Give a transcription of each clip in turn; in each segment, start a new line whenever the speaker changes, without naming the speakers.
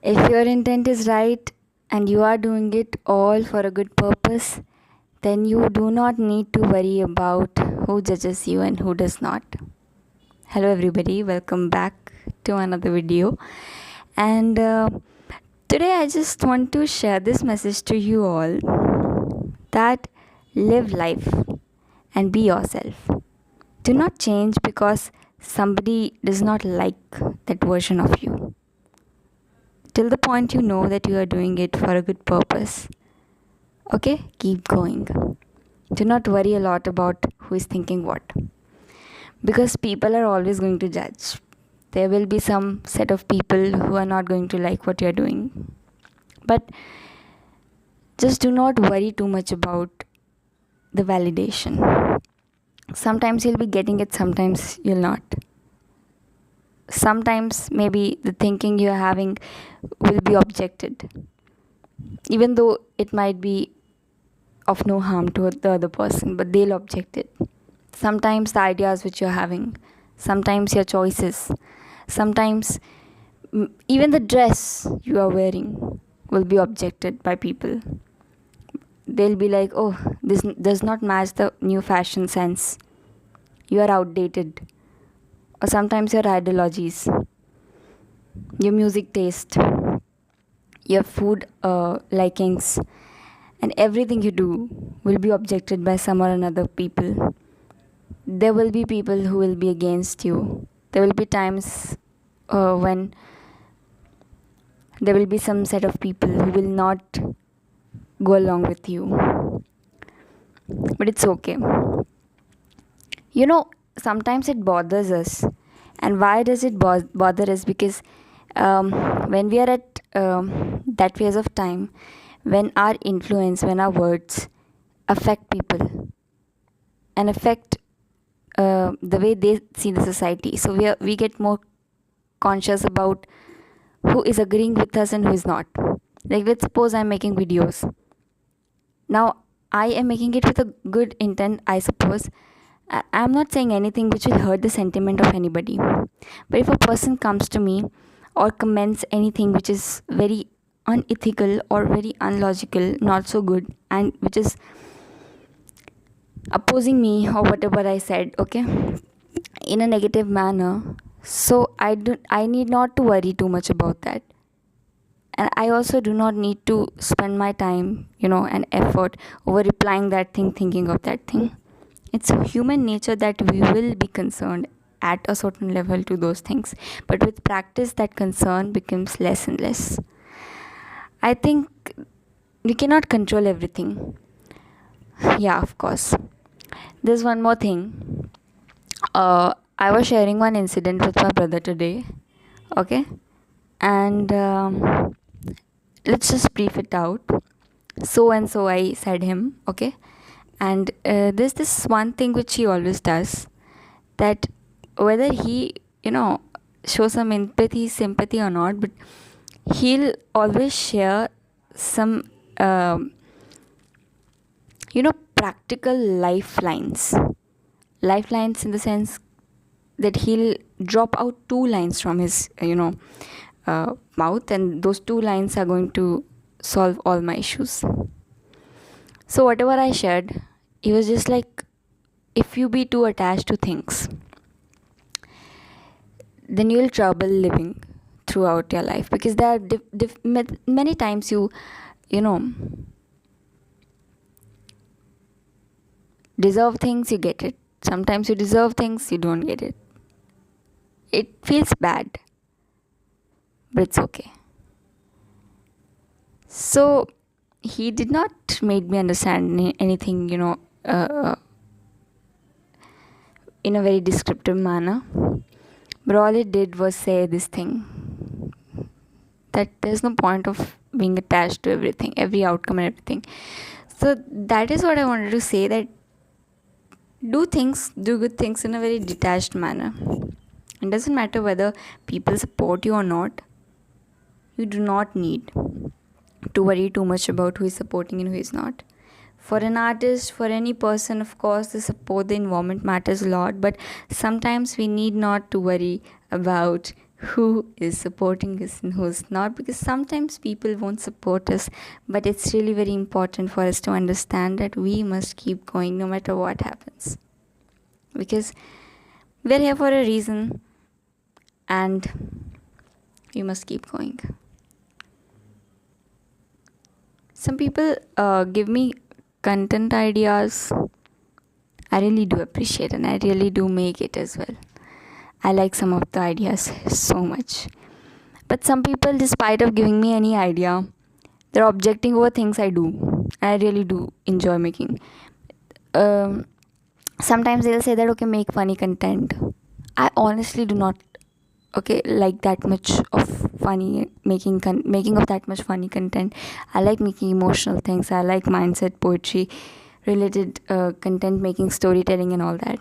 If your intent is right and you are doing it all for a good purpose, then you do not need to worry about who judges you and who does not. Hello, everybody, welcome back to another video. And today, I just want to share this message to you all that live life and be yourself. Do not change because somebody does not like that version of you. Till the point you know that you are doing it for a good purpose. Okay, keep going. Do not worry a lot about who is thinking what. Because people are always going to judge. There will be some set of people who are not going to like what you are doing. But just do not worry too much about the validation. Sometimes you'll be getting it, sometimes you'll not. Sometimes maybe the thinking you're having will be objected, even though it might be of no harm to the other person, but they'll object it. Sometimes the ideas which you're having, sometimes your choices, sometimes even the dress you are wearing will be objected by people. They'll be like, oh, this does not match the new fashion sense, you are outdated. Or sometimes your ideologies, your music taste, your food likings, and everything you do will be objected by some or another people. There will be people who will be against you. There will be times when there will be some set of people who will not go along with you. But it's okay. Sometimes it bothers us. And why does it bother us? Because when we are at that phase of time, when our influence, when our words affect people and affect the way they see the society, so we get more conscious about who is agreeing with us and who is not. Like, let's suppose I'm making videos. Now, I am making it with a good intent, I suppose. I'm not saying anything which will hurt the sentiment of anybody. But if a person comes to me or comments anything which is very unethical or very unlogical, not so good, and which is opposing me or whatever I said, okay, in a negative manner, so I need not to worry too much about that. And I also do not need to spend my time, and effort over replying that thing, thinking of that thing. It's human nature that we will be concerned at a certain level to those things, but with practice that concern becomes less and less. I think we cannot control everything. Yeah, of course. There's one more thing. I was sharing one incident with my brother today, okay, and let's just brief it out. So and so, I said him, okay, and there's this one thing which he always does, that whether he shows some empathy, sympathy or not, but he'll always share some practical lifelines in the sense that he'll drop out 2 lines from his mouth, and those 2 lines are going to solve all my issues. So whatever I shared, he was just like, if you be too attached to things, then you'll trouble living throughout your life, because there are many times you deserve things, you get it. Sometimes you deserve things, you don't get it. It feels bad, but it's okay. So he did not make me understand anything in a very descriptive manner, but all it did was say this thing, that there's no point of being attached to everything, every outcome and everything. So that is what I wanted to say, that do good things in a very detached manner. It doesn't matter whether people support you or not. You do not need to worry too much about who is supporting and who is not. For an artist, for any person, of course, the support, the environment matters a lot, but sometimes we need not to worry about who is supporting us and who's not, because sometimes people won't support us, but it's really very important for us to understand that we must keep going no matter what happens, because we're here for a reason and we must keep going. Some people give me content ideas. I really do appreciate and I really do make it as well. I like some of the ideas so much. But some people, despite of giving me any idea, they're objecting over things I do. I really do enjoy making. Sometimes they'll say that, okay, make funny content. I honestly do not like that much of funny making of that much funny content. I like making emotional things. I like mindset, poetry related content, making storytelling and all that.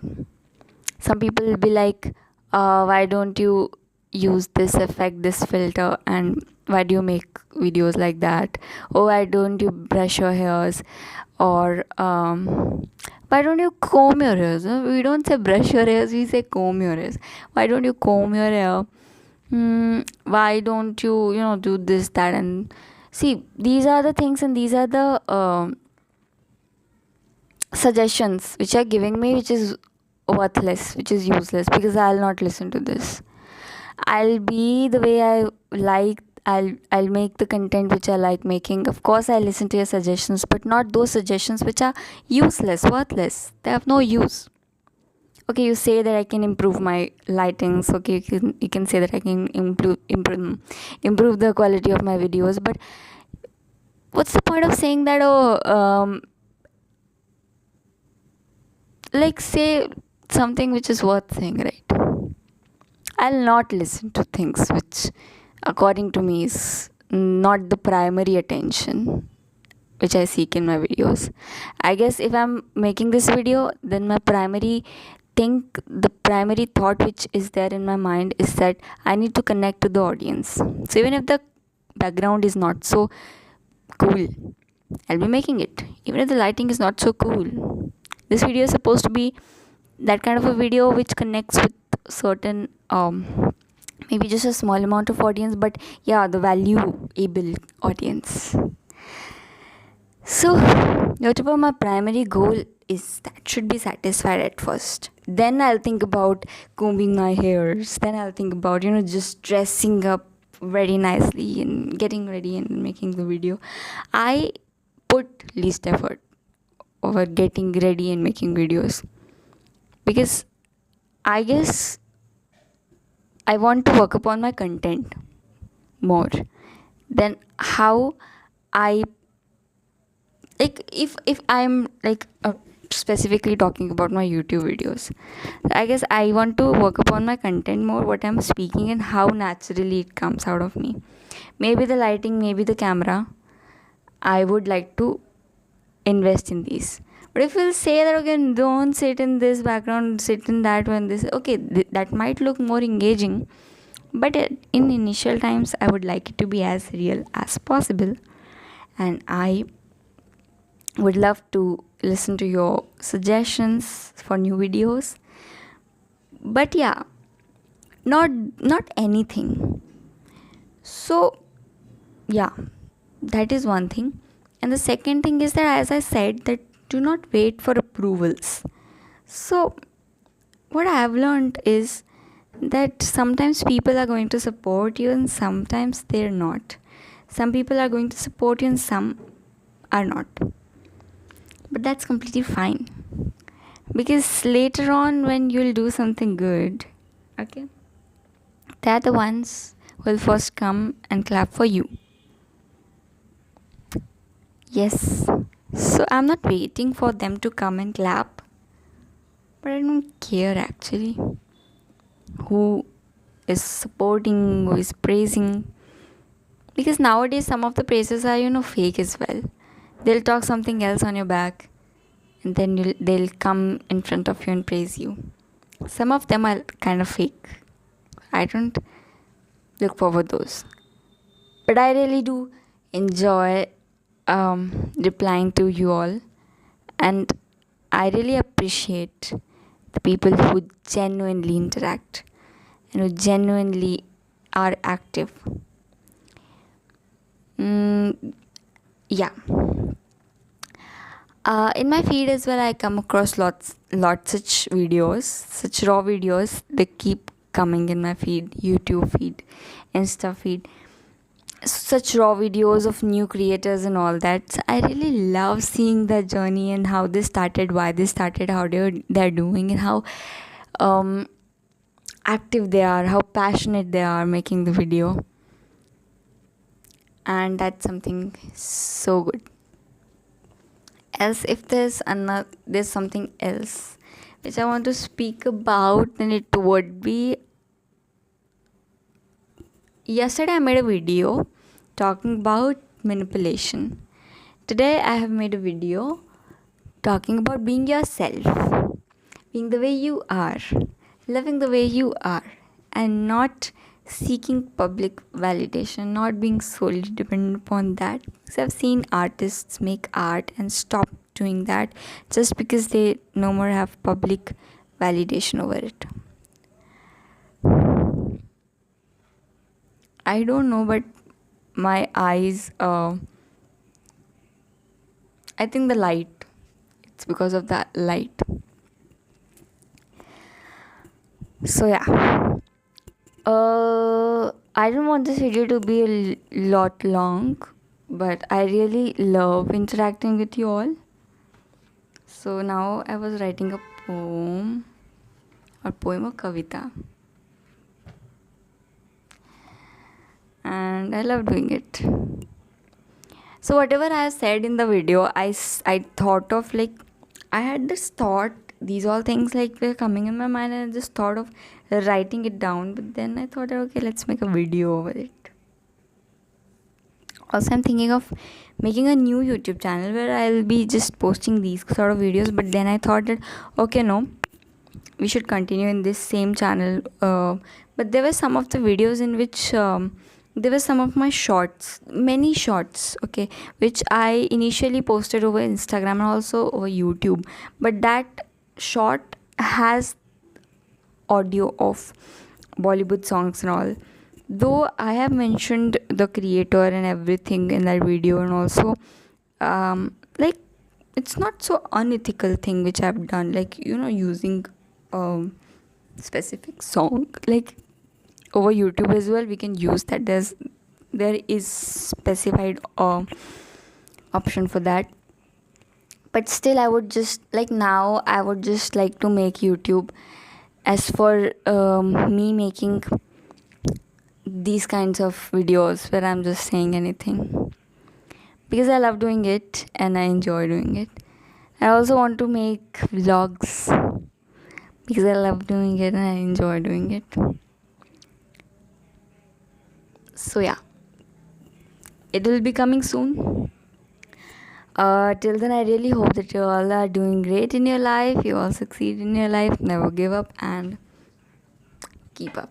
Some people will be like, why don't you use this effect, this filter, and why do you make videos like that? Or why don't you brush your hairs? Or why don't you comb your hairs? We don't say brush your hairs, we say comb your hairs. Why don't you comb your hair? Why don't you do this, that? And see, these are the things and these are the suggestions which are giving me, which is worthless, which is useless, because I'll not listen to this. I'll be the way I like. I'll make the content which I like making. Of course, I listen to your suggestions, but not those suggestions which are useless, worthless. They have no use. Okay, you say that I can improve my lightings. Okay, you can say that I can improve the quality of my videos. But what's the point of saying that? Like, say something which is worth saying, right? I'll not listen to things which, according to me, is not the primary attention which I seek in my videos. I guess if I'm making this video, then the primary thought which is there in my mind is that I need to connect to the audience. So even if the background is not so cool, I'll be making it. Even if the lighting is not so cool, this video is supposed to be that kind of a video which connects with certain maybe just a small amount of audience, but yeah, the valuable audience. So whatever my primary goal is, that should be satisfied at first. Then I'll think about combing my hairs. Then I'll think about just dressing up very nicely and getting ready and making the video. I put least effort over getting ready and making videos, because I guess I want to work upon my content more than how I like. If I'm like specifically talking about my YouTube videos, I guess I want to work upon my content more, what I'm speaking and how naturally it comes out of me. Maybe the lighting, maybe the camera, I would like to invest in these. But if we'll say that, okay, don't sit in this background, sit in that one, this, okay, that might look more engaging, but in initial times I would like it to be as real as possible. And I would love to listen to your suggestions for new videos. But yeah, not anything. So yeah, that is one thing. And the second thing is that, as I said, that do not wait for approvals. So what I have learned is that sometimes people are going to support you and sometimes they're not. Some people are going to support you and some are not. But that's completely fine, because later on when you'll do something good, okay, they're the ones who will first come and clap for you. Yes, so I'm not waiting for them to come and clap, but I don't care actually who is supporting, who is praising, because nowadays some of the praises are fake as well. They'll talk something else on your back and then they'll come in front of you and praise you. Some of them are kind of fake. I don't look forward those, but I really do enjoy replying to you all, and I really appreciate the people who genuinely interact and who genuinely are active. Yeah. In my feed as well, I come across lots such videos, such raw videos. They keep coming in my feed, YouTube feed, Insta feed. Such raw videos of new creators and all that. So I really love seeing their journey and how they started, why they started, how they're doing, and how active they are, how passionate they are making the video. And that's something so good. Else, if there's something else which I want to speak about, then it would be, yesterday I made a video talking about manipulation. Today I have made a video talking about being yourself, being the way you are, living the way you are, and not seeking public validation, not being solely dependent upon that. Because I've seen artists make art and stop doing that just because they no more have public validation over it. I don't know, but my eyes, I think the light, it's because of that light. So yeah, I don't want this video to be a lot long, but I really love interacting with you all. So now I was writing a poem or kavita, and I love doing it. So whatever I have said in the video, I thought of, like, I had this thought, these all things like were coming in my mind, and I just thought of writing it down. But then I thought, okay, let's make a video over it. Also, I'm thinking of making a new YouTube channel where I'll be just posting these sort of videos. But then I thought that, okay, no, we should continue in this same channel. But there were some of the videos in which there were some of my shorts, many shorts, okay, which I initially posted over Instagram and also over YouTube. But that short has audio of Bollywood songs and all. Though I have mentioned the creator and everything in that video, and also like, it's not so unethical thing which I've done, like, using specific song, like over YouTube as well we can use that. There is specified option for that. But still, I would just like to make YouTube as for me making these kinds of videos where I'm just saying anything, because I love doing it and I enjoy doing it. I also want to make vlogs because I love doing it and I enjoy doing it. So yeah, it will be coming soon. Till then, I really hope that you all are doing great in your life, you all succeed in your life, never give up, and keep up.